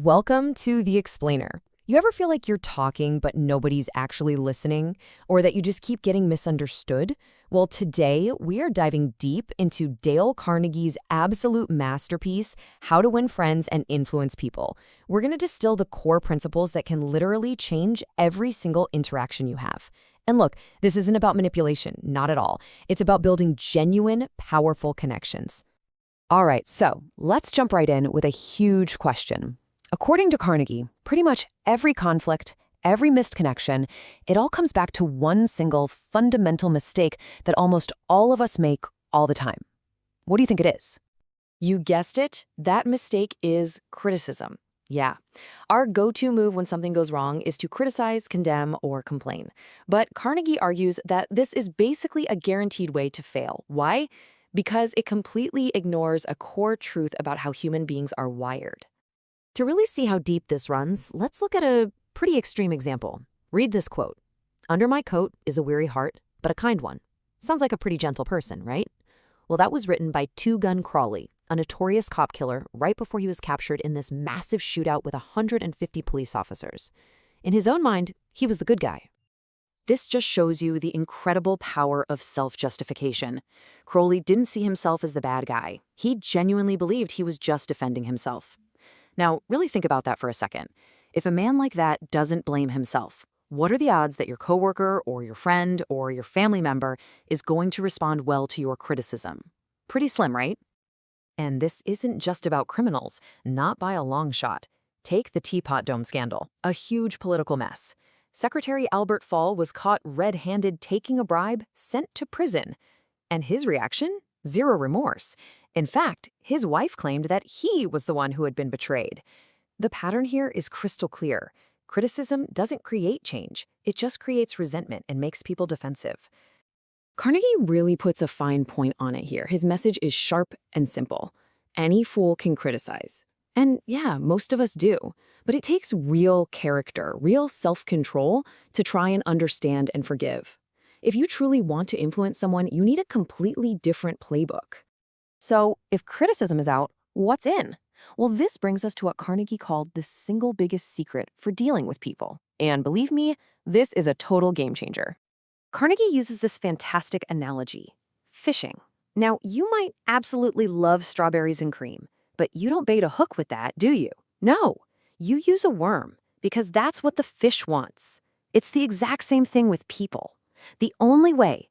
Welcome to The Explainer. You ever feel like you're talking but nobody's actually listening? Or that you just keep getting misunderstood? Well, today we are diving deep into Dale Carnegie's absolute masterpiece, How to Win Friends and Influence People. We're going to distill the core principles that can literally change every single interaction you have. And look, this isn't about manipulation, not at all. It's about building genuine, powerful connections. All right, so let's jump right in with a huge question. According to Carnegie, pretty much every conflict, every missed connection, it all comes back to one single fundamental mistake that almost all of us make all the time. What do you think it is? You guessed it, that mistake is criticism. Yeah. Our go-to move when something goes wrong is to criticize, condemn, or complain. But Carnegie argues that this is basically a guaranteed way to fail. Why? Because it completely ignores a core truth about how human beings are wired. To really see how deep this runs, let's look at a pretty extreme example. Read this quote. "Under my coat is a weary heart, but a kind one." Sounds like a pretty gentle person, right? Well, that was written by Two Gun Crawley, a notorious cop killer right before he was captured in this massive shootout with 150 police officers. In his own mind, he was the good guy. This just shows you the incredible power of self-justification. Crowley didn't see himself as the bad guy. He genuinely believed he was just defending himself. Now, really think about that for a second. If a man like that doesn't blame himself, what are the odds that your coworker or your friend or your family member is going to respond well to your criticism? Pretty slim, right? And this isn't just about criminals, not by a long shot. Take the Teapot Dome scandal, a huge political mess. Secretary Albert Fall was caught red-handed taking a bribe, sent to prison. And his reaction? Zero remorse. In fact, his wife claimed that he was the one who had been betrayed. The pattern here is crystal clear. Criticism doesn't create change. It just creates resentment and makes people defensive. Carnegie really puts a fine point on it here. His message is sharp and simple. Any fool can criticize. And yeah, most of us do. But it takes real character, real self-control to try and understand and forgive. If you truly want to influence someone, you need a completely different playbook. So, if criticism is out, what's in? Well, this brings us to what Carnegie called the single biggest secret for dealing with people. And believe me, this is a total game changer. Carnegie uses this fantastic analogy: fishing. Now, you might absolutely love strawberries and cream, but you don't bait a hook with that, do you? No, you use a worm, because that's what the fish wants. It's the exact same thing with people. The only way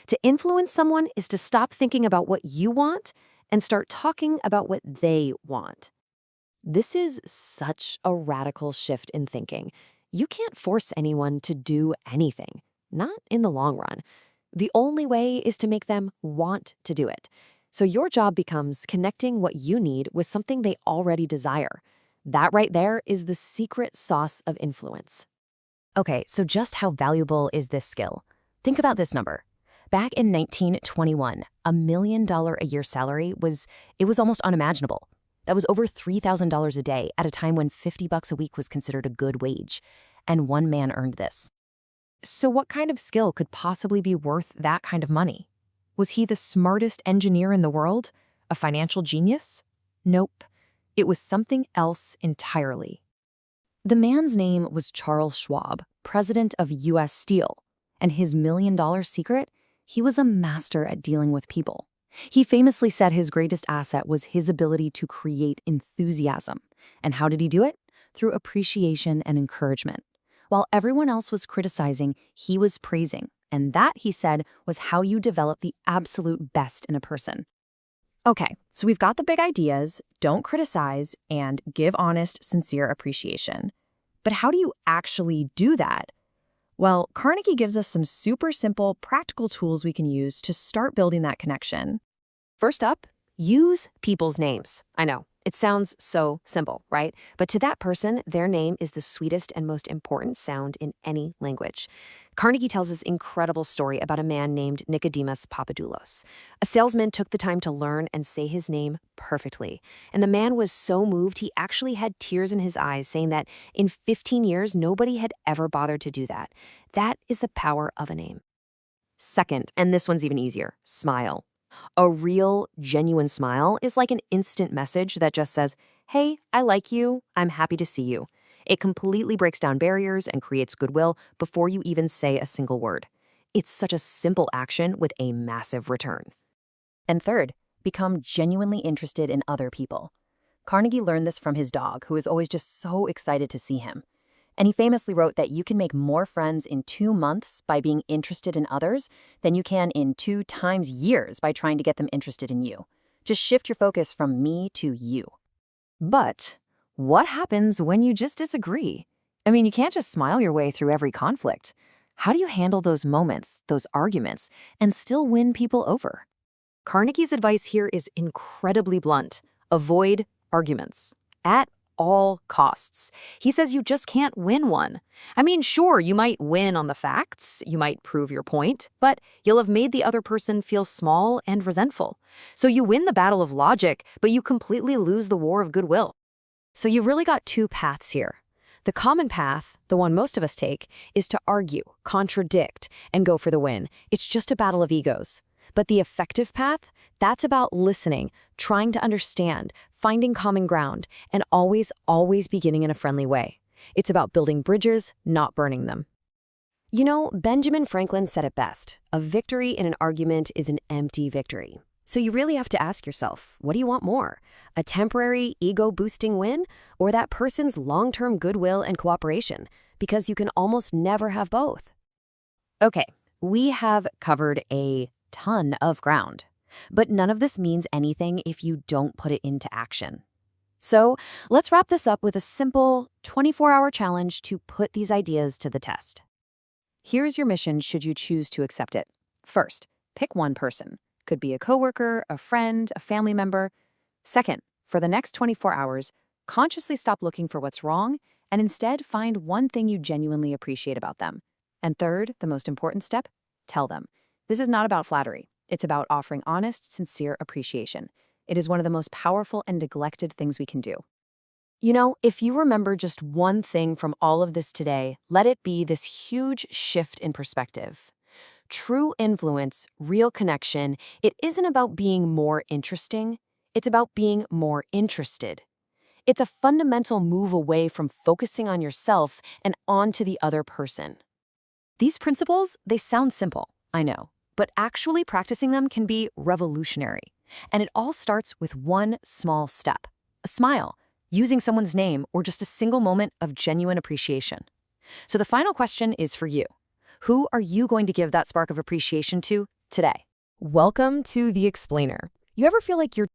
to influence someone is to stop thinking about what you want and start talking about what they want. This is such a radical shift in thinking. You can't force anyone to do anything, not in the long run. The only way is to make them want to do it. So your job becomes connecting what you need with something they already desire. That right there is the secret sauce of influence. Okay, so just how valuable is this skill? Think about this number. Back in 1921, $1 million a year salary was almost unimaginable. That was over $3,000 a day at a time when $50 a week was considered a good wage. And one man earned this. So what kind of skill could possibly be worth that kind of money? Was he the smartest engineer in the world? A financial genius? Nope. It was something else entirely. The man's name was Charles Schwab, president of U.S. Steel. And his $1 million secret? He was a master at dealing with people. He famously said his greatest asset was his ability to create enthusiasm. And how did he do it? Through appreciation and encouragement. While everyone else was criticizing, he was praising. And that, he said, was how you develop the absolute best in a person. Okay, so we've got the big ideas: don't criticize and give honest, sincere appreciation. But how do you actually do that? Well, Carnegie gives us some super simple, practical tools we can use to start building that connection. First up, use people's names. I know, it sounds so simple, right? But to that person, their name is the sweetest and most important sound in any language. Carnegie tells this incredible story about a man named Nicodemus Papadoulos. A salesman took the time to learn and say his name perfectly. And the man was so moved, he actually had tears in his eyes, saying that in 15 years, nobody had ever bothered to do that. That is the power of a name. Second, and this one's even easier, smile. A real, genuine smile is like an instant message that just says, "Hey, I like you. I'm happy to see you." It completely breaks down barriers and creates goodwill before you even say a single word. It's such a simple action with a massive return. And third, become genuinely interested in other people. Carnegie learned this from his dog, who was always just so excited to see him. And he famously wrote that you can make more friends in 2 months by being interested in others than you can in 2 times years by trying to get them interested in you. Just shift your focus from me to you. But what happens when you just disagree? I mean, you can't just smile your way through every conflict. How do you handle those moments, those arguments, and still win people over? Carnegie's advice here is incredibly blunt. Avoid arguments at all costs. He says you just can't win one. I mean, sure, you might win on the facts, you might prove your point, but you'll have made the other person feel small and resentful. So you win the battle of logic, but you completely lose the war of goodwill. So you've really got two paths here. The common path, the one most of us take, is to argue, contradict, and go for the win. It's just a battle of egos. But the effective path, that's about listening, trying to understand, finding common ground, and always beginning in a friendly way. It's about building bridges, not burning them. You know, Benjamin Franklin said it best. A victory in an argument is an empty victory. So you really have to ask yourself, what do you want more? A temporary, ego-boosting win, or that person's long-term goodwill and cooperation? Because you can almost never have both. Okay, we have covered a ton of ground. But none of this means anything if you don't put it into action. So let's wrap this up with a simple 24-hour challenge to put these ideas to the test. Here's your mission should you choose to accept it. First, pick one person. Could be a coworker, a friend, a family member. Second, for the next 24 hours, consciously stop looking for what's wrong and instead find one thing you genuinely appreciate about them. And third, the most important step, tell them. This is not about flattery. It's about offering honest, sincere appreciation. It is one of the most powerful and neglected things we can do. You know, if you remember just one thing from all of this today, let it be this huge shift in perspective. True influence, real connection, it isn't about being more interesting. It's about being more interested. It's a fundamental move away from focusing on yourself and onto the other person. These principles, they sound simple, I know, but actually practicing them can be revolutionary. And it all starts with one small step, a smile, using someone's name, or just a single moment of genuine appreciation. So the final question is for you. Who are you going to give that spark of appreciation to today? Welcome to The Explainer. You ever feel like you're